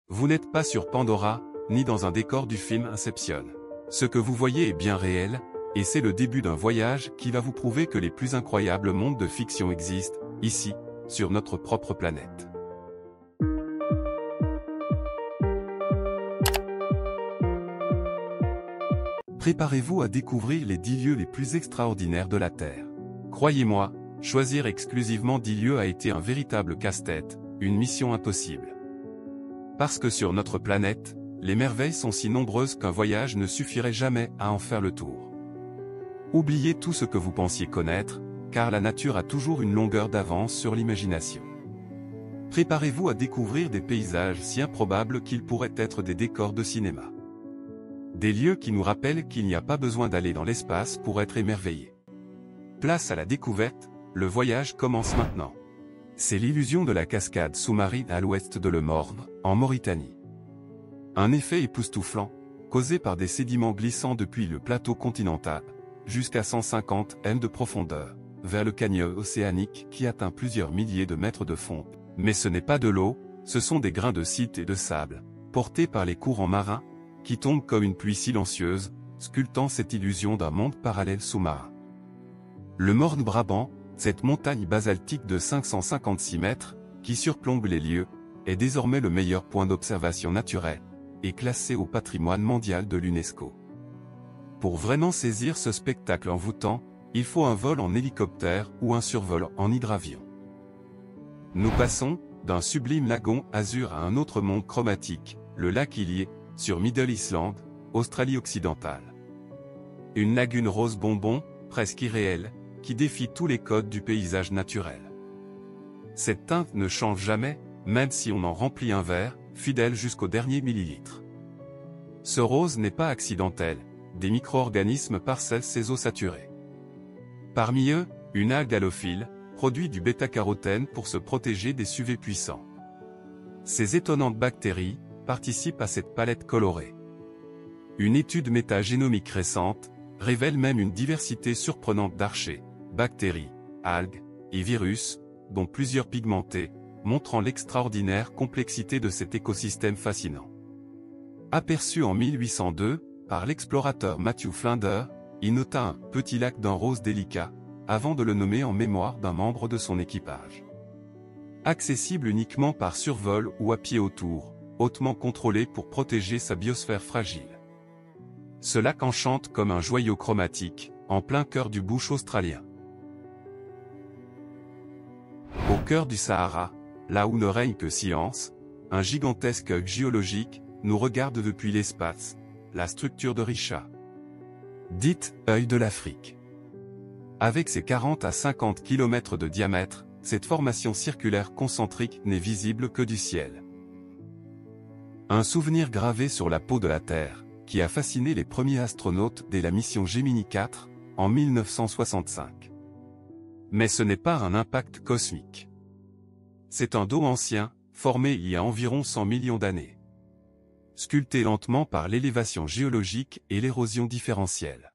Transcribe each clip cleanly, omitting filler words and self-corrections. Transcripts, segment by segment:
Vous n'êtes pas sur Pandora, ni dans un décor du film Inception. Ce que vous voyez est bien réel, et c'est le début d'un voyage qui va vous prouver que les plus incroyables mondes de fiction existent, ici, sur notre propre planète. Préparez-vous à découvrir les 10 lieux les plus extraordinaires de la Terre. Croyez-moi, choisir exclusivement 10 lieux a été un véritable casse-tête, une mission impossible. Parce que sur notre planète, les merveilles sont si nombreuses qu'un voyage ne suffirait jamais à en faire le tour. Oubliez tout ce que vous pensiez connaître, car la nature a toujours une longueur d'avance sur l'imagination. Préparez-vous à découvrir des paysages si improbables qu'ils pourraient être des décors de cinéma. Des lieux qui nous rappellent qu'il n'y a pas besoin d'aller dans l'espace pour être émerveillé. Place à la découverte, le voyage commence maintenant. C'est l'illusion de la cascade sous-marine à l'ouest de Le Morne, en Mauritanie. Un effet époustouflant, causé par des sédiments glissant depuis le plateau continental, jusqu'à 150 m de profondeur, vers le canyon océanique qui atteint plusieurs milliers de mètres de fonte. Mais ce n'est pas de l'eau, ce sont des grains de site et de sable, portés par les courants marins, qui tombent comme une pluie silencieuse, sculptant cette illusion d'un monde parallèle sous-marin. Le Morne Brabant, cette montagne basaltique de 556 mètres, qui surplombe les lieux, est désormais le meilleur point d'observation naturelle, et classé au patrimoine mondial de l'UNESCO. Pour vraiment saisir ce spectacle envoûtant, il faut un vol en hélicoptère ou un survol en hydravion. Nous passons, d'un sublime lagon azur à un autre monde chromatique, le lac Ilié, sur Middle Island, Australie occidentale. Une lagune rose bonbon, presque irréelle, qui défie tous les codes du paysage naturel. Cette teinte ne change jamais, même si on en remplit un verre, fidèle jusqu'au dernier millilitre. Ce rose n'est pas accidentel, des micro-organismes parcellent ces eaux saturées. Parmi eux, une algue halophile, produit du bêta-carotène pour se protéger des UV puissants. Ces étonnantes bactéries participent à cette palette colorée. Une étude métagénomique récente révèle même une diversité surprenante d'archées, bactéries, algues et virus, dont plusieurs pigmentés, montrant l'extraordinaire complexité de cet écosystème fascinant. Aperçu en 1802, par l'explorateur Matthew Flinders, il nota un petit lac d'un rose délicat, avant de le nommer en mémoire d'un membre de son équipage. Accessible uniquement par survol ou à pied autour, hautement contrôlé pour protéger sa biosphère fragile. Ce lac enchante comme un joyau chromatique, en plein cœur du bush australien. Au cœur du Sahara, là où ne règne que silence, un gigantesque œil géologique nous regarde depuis l'espace, la structure de Richat. Dite œil de l'Afrique. Avec ses 40 à 50 km de diamètre, cette formation circulaire concentrique n'est visible que du ciel. Un souvenir gravé sur la peau de la Terre, qui a fasciné les premiers astronautes dès la mission Gemini 4, en 1965. Mais ce n'est pas un impact cosmique. C'est un dos ancien, formé il y a environ 100 millions d'années. Sculpté lentement par l'élévation géologique et l'érosion différentielle.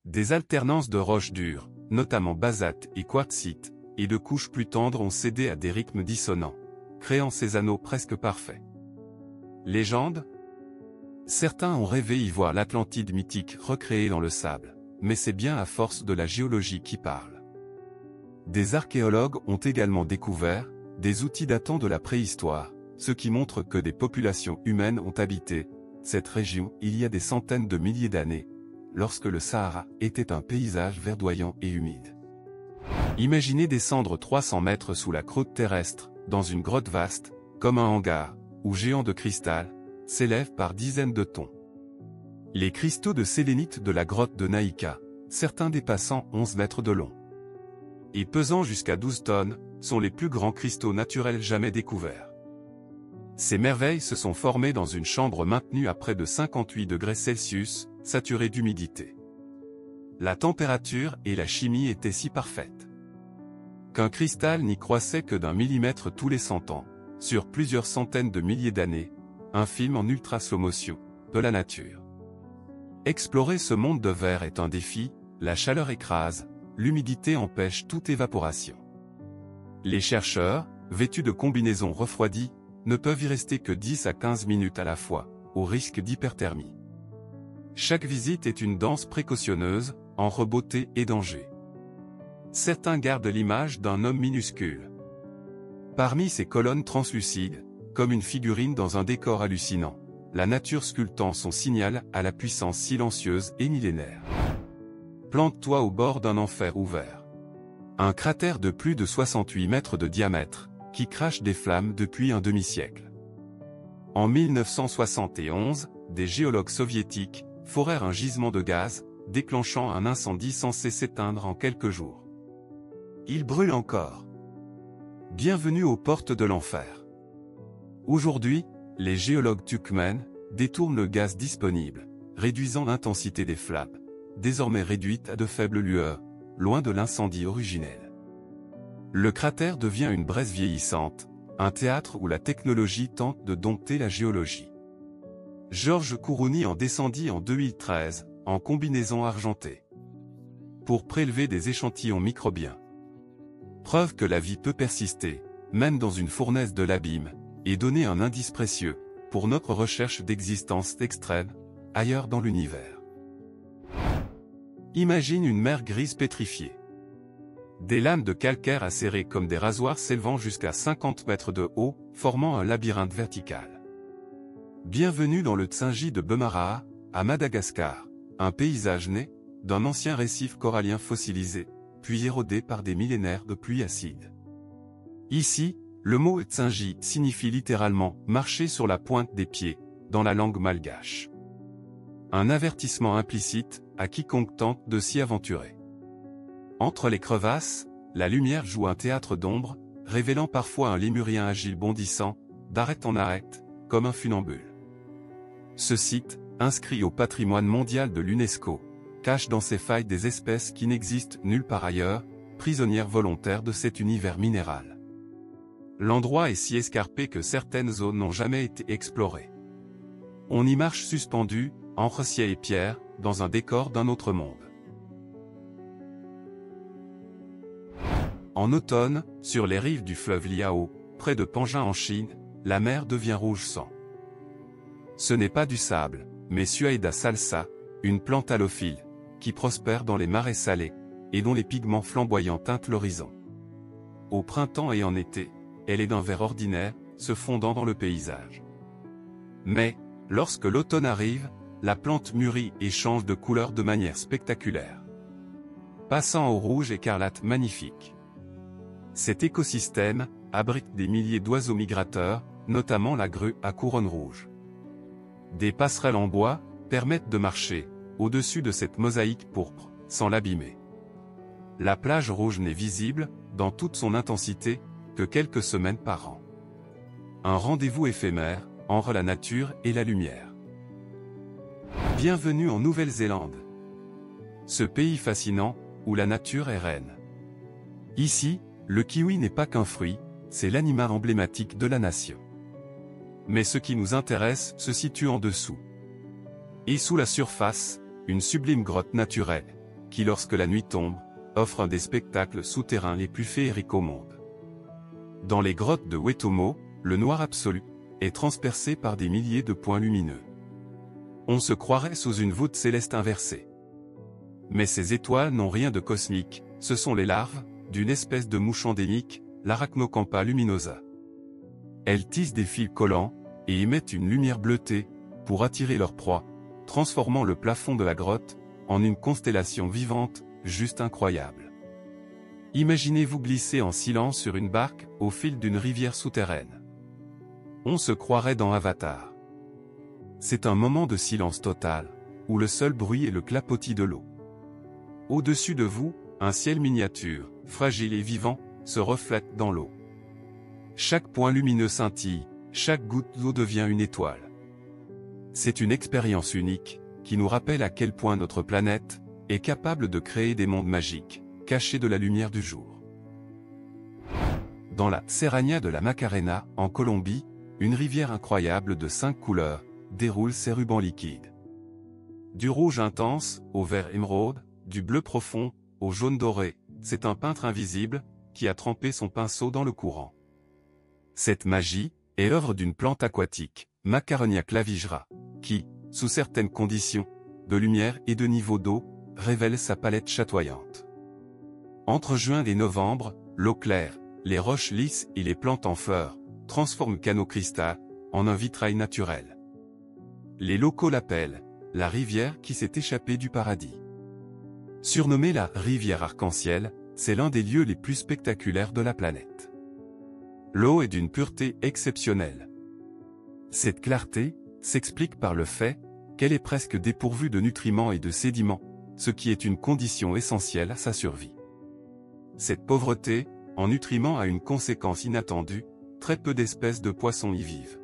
Des alternances de roches dures, notamment basalte et quartzite, et de couches plus tendres ont cédé à des rythmes dissonants, créant ces anneaux presque parfaits. Légende ? Certains ont rêvé y voir l'Atlantide mythique recréée dans le sable, mais c'est bien à force de la géologie qui parle. Des archéologues ont également découvert des outils datant de la préhistoire, ce qui montre que des populations humaines ont habité cette région il y a des centaines de milliers d'années, lorsque le Sahara était un paysage verdoyant et humide. Imaginez descendre 300 mètres sous la croûte terrestre, dans une grotte vaste, comme un hangar, où géants de cristal s'élèvent par dizaines de tons. Les cristaux de sélénite de la grotte de Naïka, certains dépassant 11 mètres de long, et pesant jusqu'à 12 tonnes, sont les plus grands cristaux naturels jamais découverts. Ces merveilles se sont formées dans une chambre maintenue à près de 58 degrés Celsius, saturée d'humidité. La température et la chimie étaient si parfaites qu'un cristal n'y croissait que d'1 millimètre tous les 100 ans, sur plusieurs centaines de milliers d'années, un film en ultra slow motion, de la nature. Explorer ce monde de verre est un défi, la chaleur écrase, l'humidité empêche toute évaporation. Les chercheurs, vêtus de combinaisons refroidies, ne peuvent y rester que 10 à 15 minutes à la fois, au risque d'hyperthermie. Chaque visite est une danse précautionneuse, entre beauté et danger. Certains gardent l'image d'un homme minuscule. Parmi ces colonnes translucides, comme une figurine dans un décor hallucinant, la nature sculptant son signal à la puissance silencieuse et millénaire. Plante-toi au bord d'un enfer ouvert. Un cratère de plus de 68 mètres de diamètre, qui crache des flammes depuis un demi-siècle. En 1971, des géologues soviétiques forèrent un gisement de gaz, déclenchant un incendie censé s'éteindre en quelques jours. Il brûle encore. Bienvenue aux portes de l'enfer. Aujourd'hui, les géologues turkmènes détournent le gaz disponible, réduisant l'intensité des flammes, désormais réduite à de faibles lueurs, loin de l'incendie originel. Le cratère devient une braise vieillissante, un théâtre où la technologie tente de dompter la géologie. Georges Kourouni en descendit en 2013, en combinaison argentée, pour prélever des échantillons microbiens. Preuve que la vie peut persister, même dans une fournaise de l'abîme, et donner un indice précieux, pour notre recherche d'existence extrême, ailleurs dans l'univers. Imagine une mer grise pétrifiée. Des lames de calcaire acérées comme des rasoirs s'élevant jusqu'à 50 mètres de haut, formant un labyrinthe vertical. Bienvenue dans le Tsingy de Bemaraha, à Madagascar, un paysage né d'un ancien récif corallien fossilisé, puis érodé par des millénaires de pluie acide. Ici, le mot Tsingy signifie littéralement « marcher sur la pointe des pieds » dans la langue malgache. Un avertissement implicite à quiconque tente de s'y aventurer. Entre les crevasses, la lumière joue un théâtre d'ombre, révélant parfois un lémurien agile bondissant, d'arête en arête, comme un funambule. Ce site, inscrit au patrimoine mondial de l'UNESCO, cache dans ses failles des espèces qui n'existent nulle part ailleurs, prisonnières volontaires de cet univers minéral. L'endroit est si escarpé que certaines zones n'ont jamais été explorées. On y marche suspendu, entre ciel et pierre, dans un décor d'un autre monde. En automne, sur les rives du fleuve Liao, près de Panjin en Chine, la mer devient rouge sang. Ce n'est pas du sable, mais Suaeda salsa, une plante halophile, qui prospère dans les marais salés, et dont les pigments flamboyants teintent l'horizon. Au printemps et en été, elle est d'un vert ordinaire, se fondant dans le paysage. Mais, lorsque l'automne arrive, la plante mûrit et change de couleur de manière spectaculaire, passant au rouge écarlate magnifique. Cet écosystème abrite des milliers d'oiseaux migrateurs, notamment la grue à couronne rouge. Des passerelles en bois permettent de marcher au-dessus de cette mosaïque pourpre, sans l'abîmer. La plage rouge n'est visible, dans toute son intensité, que quelques semaines par an. Un rendez-vous éphémère, entre la nature et la lumière. Bienvenue en Nouvelle-Zélande. Ce pays fascinant, où la nature est reine. Ici, le kiwi n'est pas qu'un fruit, c'est l'animal emblématique de la nation. Mais ce qui nous intéresse se situe en dessous. Et sous la surface, une sublime grotte naturelle, qui lorsque la nuit tombe, offre un des spectacles souterrains les plus féeriques au monde. Dans les grottes de Wetomo, le noir absolu est transpercé par des milliers de points lumineux. On se croirait sous une voûte céleste inversée. Mais ces étoiles n'ont rien de cosmique, ce sont les larves d'une espèce de mouche endémique, l'Arachnocampa luminosa. Elles tissent des fils collants et émettent une lumière bleutée pour attirer leur proie, transformant le plafond de la grotte en une constellation vivante, juste incroyable. Imaginez-vous glisser en silence sur une barque au fil d'une rivière souterraine. On se croirait dans Avatar. C'est un moment de silence total, où le seul bruit est le clapotis de l'eau. Au-dessus de vous, un ciel miniature, fragile et vivant, se reflète dans l'eau. Chaque point lumineux scintille, chaque goutte d'eau devient une étoile. C'est une expérience unique, qui nous rappelle à quel point notre planète est capable de créer des mondes magiques, cachés de la lumière du jour. Dans la Serrania de la Macarena, en Colombie, une rivière incroyable de 5 couleurs déroule ses rubans liquides. Du rouge intense au vert émeraude, du bleu profond au jaune doré, c'est un peintre invisible qui a trempé son pinceau dans le courant. Cette magie, est œuvre d'une plante aquatique, Macaronia clavigera, qui, sous certaines conditions, de lumière et de niveau d'eau, révèle sa palette chatoyante. Entre juin et novembre, l'eau claire, les roches lisses et les plantes en fleurs, transforment Cano Cristal en un vitrail naturel. Les locaux l'appellent la rivière qui s'est échappée du paradis. Surnommée la rivière arc-en-ciel, c'est l'un des lieux les plus spectaculaires de la planète. L'eau est d'une pureté exceptionnelle. Cette clarté s'explique par le fait qu'elle est presque dépourvue de nutriments et de sédiments, ce qui est une condition essentielle à sa survie. Cette pauvreté en nutriments a une conséquence inattendue, très peu d'espèces de poissons y vivent.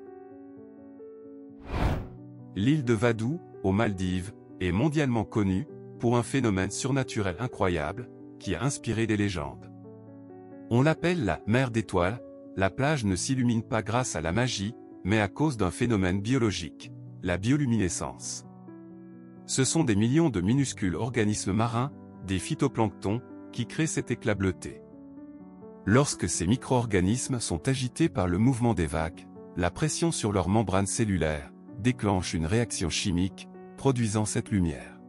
L'île de Vadou, aux Maldives, est mondialement connue pour un phénomène surnaturel incroyable qui a inspiré des légendes. On l'appelle la mer d'étoiles. La plage ne s'illumine pas grâce à la magie, mais à cause d'un phénomène biologique, la bioluminescence. Ce sont des millions de minuscules organismes marins, des phytoplanctons, qui créent cet éclat bleuté. Lorsque ces micro-organismes sont agités par le mouvement des vagues, la pression sur leurs membranes cellulaires déclenche une réaction chimique, produisant cette lumière.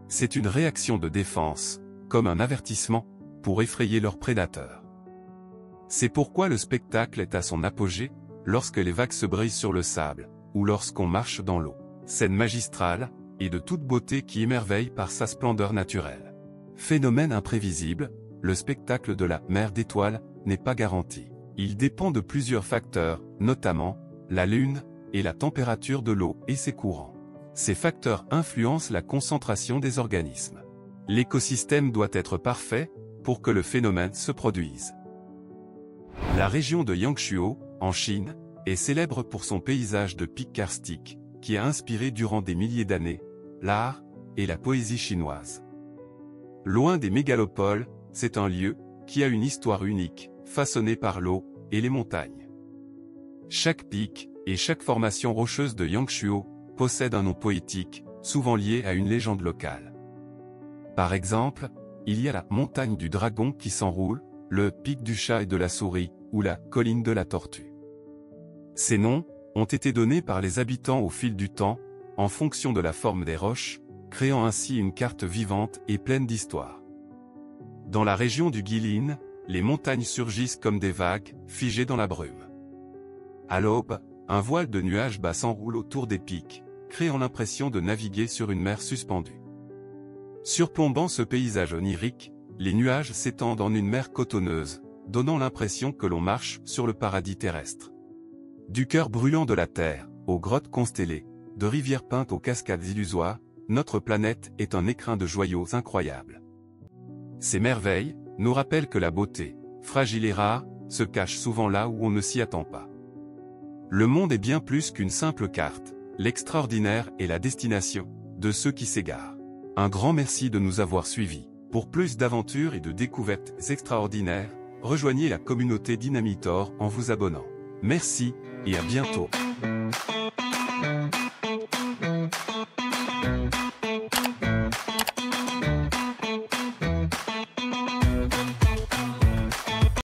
C'est une réaction de défense, comme un avertissement, pour effrayer leurs prédateurs. C'est pourquoi le spectacle est à son apogée, lorsque les vagues se brisent sur le sable, ou lorsqu'on marche dans l'eau. Scène magistrale, et de toute beauté qui émerveille par sa splendeur naturelle. Phénomène imprévisible, le spectacle de la mer d'étoiles n'est pas garanti. Il dépend de plusieurs facteurs, notamment la lune et la température de l'eau et ses courants. Ces facteurs influencent la concentration des organismes. L'écosystème doit être parfait pour que le phénomène se produise. La région de Yangshuo, en Chine, est célèbre pour son paysage de pics karstiques, qui a inspiré durant des milliers d'années l'art et la poésie chinoise. Loin des mégalopoles, c'est un lieu qui a une histoire unique, façonnée par l'eau et les montagnes. Chaque pic et chaque formation rocheuse de Yangshuo possède un nom poétique, souvent lié à une légende locale. Par exemple, il y a la montagne du dragon qui s'enroule, le pic du chat et de la souris, ou la colline de la tortue. Ces noms ont été donnés par les habitants au fil du temps, en fonction de la forme des roches, créant ainsi une carte vivante et pleine d'histoire. Dans la région du Guilin, les montagnes surgissent comme des vagues, figées dans la brume. À l'aube, un voile de nuages bas s'enroule autour des pics, créant l'impression de naviguer sur une mer suspendue. Surplombant ce paysage onirique, les nuages s'étendent en une mer cotonneuse, donnant l'impression que l'on marche sur le paradis terrestre. Du cœur brûlant de la Terre, aux grottes constellées, de rivières peintes aux cascades illusoires, notre planète est un écrin de joyaux incroyables. Ces merveilles nous rappellent que la beauté, fragile et rare, se cache souvent là où on ne s'y attend pas. Le monde est bien plus qu'une simple carte, l'extraordinaire est la destination de ceux qui s'égarent. Un grand merci de nous avoir suivis. Pour plus d'aventures et de découvertes extraordinaires, rejoignez la communauté Dynamitor en vous abonnant. Merci, et à bientôt.